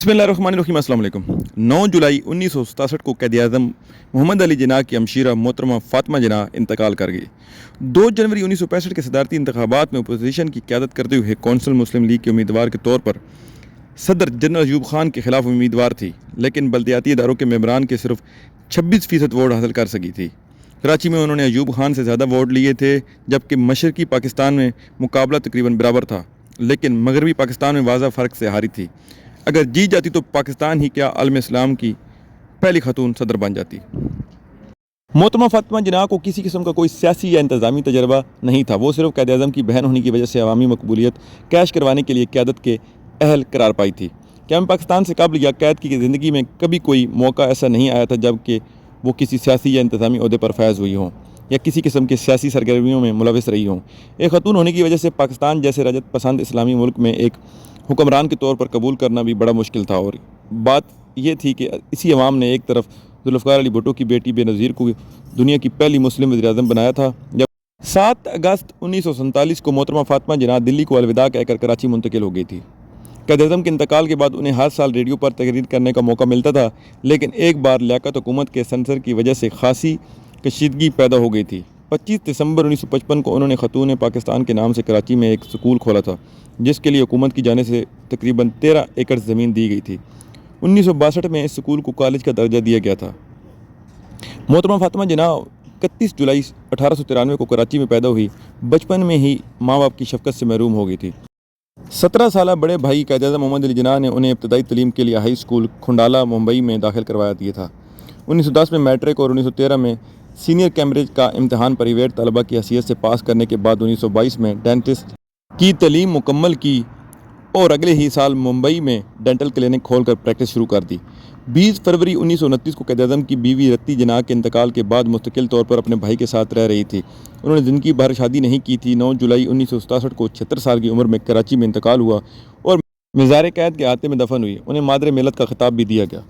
बिस्मिल्लाहिर्रहमानिर्रहीम। अस्सलाम वालेकुम। 9 जुलाई 1967 को क़ायद आज़म मोहम्मद अली जिन्ना की हमशीरा मोहतरमा फ़ातिमा जिन्ना इंतकाल कर गई। 2 जनवरी 1965 के सदारती इंतखाबात में अपोजिशन की क़यादत करते हुए कौंसिल मुस्लिम लीग के उम्मीदवार के तौर पर सदर जनरल अयूब खान के खिलाफ उम्मीदवार थी, लेकिन बल्दियाती इदारों के मेंबरान के सिर्फ 26% वोट हासिल कर सकी थी। कराची में उन्होंने अयूब खान से ज़्यादा वोट लिए थे, जबकि मशरकी पाकिस्तान में मुकाबला तकरीबन बराबर था, लेकिन मगरबी पाकिस्तान में वाज़ा फ़र्क से हारी थी। अगर जीत जाती तो पाकिस्तान ही क्या आलम इस्लाम की पहली खातून सदर बन जाती। मोहतरमा फ़ातिमा जिन्ना को किसी किस्म का कोई सियासी या इंतज़ामी तजर्बा नहीं था। वो सिर्फ क़ायद आज़म की बहन होने की वजह से अवामी मकबूलियत कैश करवाने के लिए क़यादत के अहल करार पाई थी। क्या पाकिस्तान से कब्ल या कैद की ज़िंदगी में कभी कोई मौका ऐसा नहीं आया था जबकि वो किसी सियासी या इंतज़ामी ओहदे पर फैज़ हुई हों या किसी किस्म की सियासी सरगर्मियों में मुलविस रही हों। एक खातून होने की वजह से पाकिस्तान जैसे रजत पसंद इस्लामी मुल्क में एक हुक्मरान के तौर पर कबूल करना भी बड़ा मुश्किल था। और बात यह थी कि इसी अवाम ने एक तरफ जुल्फ़िकार अली भुट्टो की बेटी बेनज़ीर को दुनिया की पहली मुस्लिम वज़ीर-ए-आज़म बनाया था। जब 7 अगस्त 1947 को मोहतरमा फ़ातिमा जिन्ना दिल्ली को अलविदा कहकर कराची मुंतकिल हो गई थी। क़ायद आज़म के इंतकाल के बाद उन्हें हर साल रेडियो पर तकरीर करने का मौका मिलता था, लेकिन एक बार लियाकत हुकूमत के सेंसर की वजह से खासी कशीदगी पैदा हो गई थी। 25 दिसंबर 1955 को उन्होंने ख़तून पाकिस्तान के नाम से कराची में एक स्कूल खोला था, जिसके लिए हुकूमत की जाने से तकरीबन 13 एकड़ ज़मीन दी गई थी। 1962 में इस स्कूल को कॉलेज का दर्जा दिया गया था। मोहतरमा फ़ातिमा जिन्ना 31 जुलाई 1893 को कराची में पैदा हुई। बचपन में ही माँ बाप की शफ़क़त से महरूम हो गई थी। 17 साल बड़े भाई क़ायद आज़म मोहम्मद अली जिन्ना ने उन्हें इब्तदाई तलीम के लिए हाई स्कूल खुंडाला मुंबई में दाखिल करवाया दिया था। 1910 में मैट्रिक और 1913 में सीनियर कैम्ब्रिज का इम्तहान प्राइवेट तलबा की हैसियत से पास करने के बाद 1922 में डेंटिस्ट की तलीम मुकम्मल की और अगले ही साल मुंबई में डेंटल क्लिनिक खोलकर प्रैक्टिस शुरू कर दी। 20 फरवरी 1929 को क़ायद आज़म की बीवी रत्ती जिन्ना के इंतकाल के बाद मुस्तकिल तौर पर अपने भाई के साथ रह रही थी। उन्होंने ज़िंदगी भर शादी नहीं की थी। 9 जुलाई 1967 को 76 साल की उम्र में कराची में इंतकाल हुआ और मज़ार कैद के अहाते में दफन हुई। उन्हें मादरे मिलत का खिताब भी दिया गया।